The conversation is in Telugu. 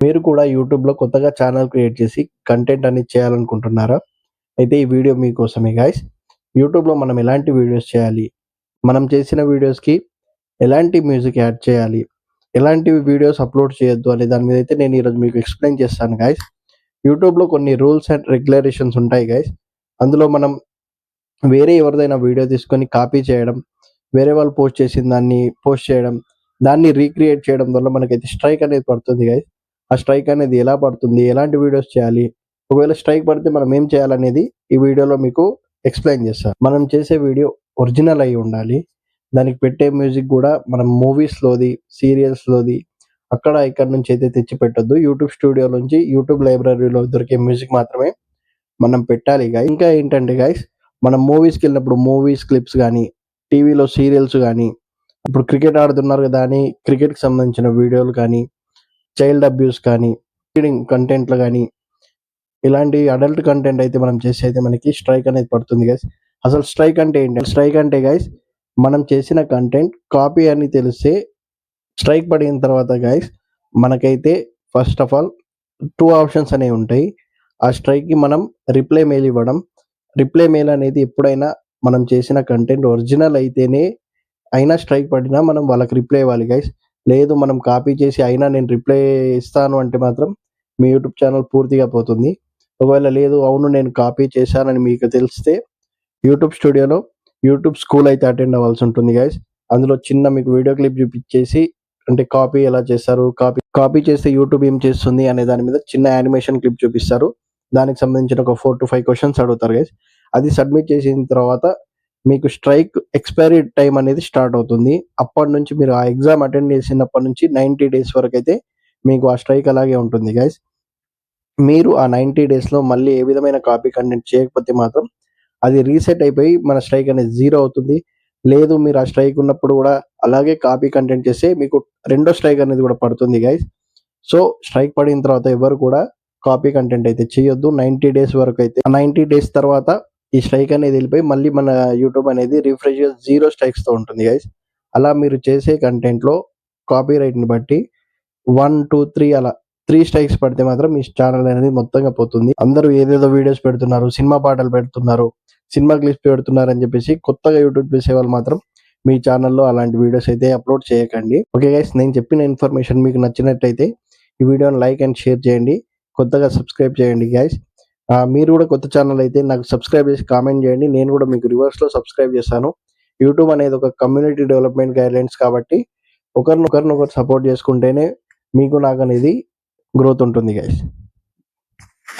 మీరు కూడా యూట్యూబ్‌లో కొత్తగా ఛానెల్ క్రియేట్ చేసి కంటెంట్ అనేది చేయాలనుకుంటున్నారా? అయితే ఈ వీడియో మీకోసమే గైస్. యూట్యూబ్‌లో మనం ఎలాంటి వీడియోస్ చేయాలి? మనం చేసిన వీడియోస్‌కి ఎలాంటి మ్యూజిక్ యాడ్ చేయాలి? ఎలాంటి వీడియోస్ అప్‌లోడ్ చేయొద్దు అనే దాని మీద అయితే నేను ఈరోజు మీకు ఎక్స్‌ప్లెయిన్ చేస్తాను గైస్. యూట్యూబ్‌లో కొన్ని రూల్స్ అండ్ రెగ్యులేషన్స్ ఉంటాయి గైస్. అందులో మనం వేరే ఎవరిదైనా వీడియో తీసుకొని కాపీ చేయడం, వేరే వాళ్ళు పోస్ట్ చేసిన దాన్ని పోస్ట్ చేయడం, దాన్ని రీక్రియేట్ చేయడం వల్ల మనకైతే స్ట్రైక్ అనేది పడుతుంది గైస్. ఆ స్ట్రైక్ అనేది ఎలా పడుతుంది? ఎలాంటి వీడియోస్ చేయాలి? ఒకవేళ స్ట్రైక్ పడితే మనం ఏం చేయాలనేది ఈ వీడియోలో మీకు ఎక్స్‌ప్లెయిన్ చేస్తాను. మనం చేసే వీడియో ఒరిజినల్ అయ్యి ఉండాలి. దానికి పెట్టే మ్యూజిక్ గూడా మనం మూవీస్‌లోది, సీరియల్స్‌లోది అక్కడ ఇక్కడ నుంచి అయితే తెచ్చి పెట్టొద్దు. యూట్యూబ్ స్టూడియో నుంచి, యూట్యూబ్ లైబ్రరీలో దొరికే మ్యూజిక్ మాత్రమే మనం పెట్టాలి గైస్. ఇంకా ఏంటంటే గైస్, మనం మూవీస్‌కెళ్ళినప్పుడు మూవీస్ క్లిప్స్ గానీ, టీవీలో సీరియల్స్ గానీ, ఇప్పుడు క్రికెట్ ఆడుతున్నారు గదా అని క్రికెట్‌కి సంబంధించిన వీడియోలు కానీ, చైల్డ్ అబ్యూస్ కానీ, రీడింగ్ కంటెంట్‌లు గానీ, ఇలాంటి అడల్ట్ కంటెంట్ అయితే మనం చేసి అయితే మనకి స్ట్రైక్ అనేది పడుతుంది గైస్. అసలు స్ట్రైక్ అంటే ఏంటి? స్ట్రైక్ అంటే గైస్, మనం చేసిన కంటెంట్ కాపీ అని తెలిస్తే స్ట్రైక్ పడిన తర్వాత గైస్ మనకైతే ఫస్ట్ ఆఫ్ ఆల్ 2 ఆప్షన్స్ అనేవి ఉంటాయి. ఆ స్ట్రైక్‌కి మనం రిప్లై మెయిల్ ఇవ్వడం. రిప్లై మెయిల్ అనేది ఎప్పుడైనా మనం చేసిన కంటెంట్ ఒరిజినల్ అయితేనే అయినా స్ట్రైక్ పడినా మనం వాళ్ళకి రిప్లై ఇవ్వాలి గైస్. లేదు మనం కాపీ చేసి అయినా నేను రిప్లై ఇస్తాను అంటే మాత్రం మీ యూట్యూబ్ ఛానల్ పూర్తిగా పోతుంది. ఒకవేళ లేదు అవును నేను కాపీ చేశానని మీకు తెలిస్తే యూట్యూబ్ స్టూడియోలో యూట్యూబ్ స్కూల్ అయితే అటెండ్ అవ్వాల్సి ఉంటుంది గైస్. అందులో చిన్న మీకు వీడియో క్లిప్ చూపించేసి అంటే కాపీ ఎలా చేస్తారు? కాపీ చేస్తే యూట్యూబ్ ఏం చేస్తుంది అనే దాని మీద చిన్న యానిమేషన్ క్లిప్ చూపిస్తారు. దానికి సంబంధించిన ఒక 4-5 క్వెషన్స్ అడుగుతారు గైస్. అది సబ్మిట్ చేసిన తర్వాత మీకు స్ట్రైక్ ఎక్స్‌పైరీ టైమ్ అనేది స్టార్ట్ అవుతుంది. అప్పటినుంచి మీరు ఆ ఎగ్జామ్ అటెండ్ చేసినప్పటి నుంచి 90 డేస్ వరకైతే మీకు ఆ స్ట్రైక్ అలాగే ఉంటుంది గైస్. మీరు ఆ 90 డేస్‌లో మళ్ళీ ఏ విధమైన కాపీ కంటెంట్ చేయకపోతే మాత్రం అది రీసెట్ అయిపోయి మన స్ట్రైక్ అనేది 0 అవుతుంది. లేదు మీరు ఆ స్ట్రైక్ ఉన్నప్పుడు గూడా అలాగే కాపీ కంటెంట్ చేస్తే మీకు రెండో స్ట్రైక్ అనేది గూడా పడుతుంది గైస్. సో, స్ట్రైక్ పడిన తర్వాత ఎవరు కూడా కాపీ కంటెంట్ అయితే చేయొద్దు. 90 డేస్ వరకైతే. ఆ 90 డేస్ తర్వాత ఈ స్ట్రైక్ అనేది ఎళ్ళిపోయి మళ్ళీ మన యూట్యూబ్ అనేది రిఫ్రెష్‌గా 0 స్ట్రైక్స్‌తో ఉంటుంది గైస్. అలా మీరు చేసే కంటెంట్‌లో కాపీరైట్‌ని బట్టి 1, 2, 3 అలా 3 స్ట్రైక్స్ పడితే మాత్రం మీ ఛానల్ అనేది మొత్తంగా పోతుంది. అందరూ ఏదేదో వీడియోస్ పెడుతున్నారు, సినిమా పాటలు పెడుతున్నారు, సినిమా క్లిప్స్ పెడుతున్నారని చెప్పేసి కొత్తగా యూట్యూబ్ చేసేవాళ్ళు మాత్రం మీ ఛానల్‌లో అలాంటి వీడియోస్ అయితే అప్‌లోడ్ చేయకండి. ఓకే గైస్, నేను చెప్పిన ఇన్ఫర్మేషన్ మీకు నచ్చినట్టయితే ఈ వీడియోని లైక్ అండ్ షేర్ చేయండి. కొత్తగా సబ్స్క్రైబ్ చేయండి గైస్. మీరు కూడా కొత్త ఛానల్ అయితే నాకు సబ్స్క్రైబ్ చేసి కామెంట్ చేయండి. నేను కూడా మీకు రివర్స్‌లో సబ్స్క్రైబ్ చేస్తాను. యూట్యూబ్ అనేది ఒక కమ్యూనిటీ డెవలప్‌మెంట్ గైడ్‌లైన్స్ కాబట్టి ఒకరినొకరు సపోర్ట్ చేసుకుంటేనే మీకు నాకు అనేది గ్రోత్ ఉంటుంది గైస్.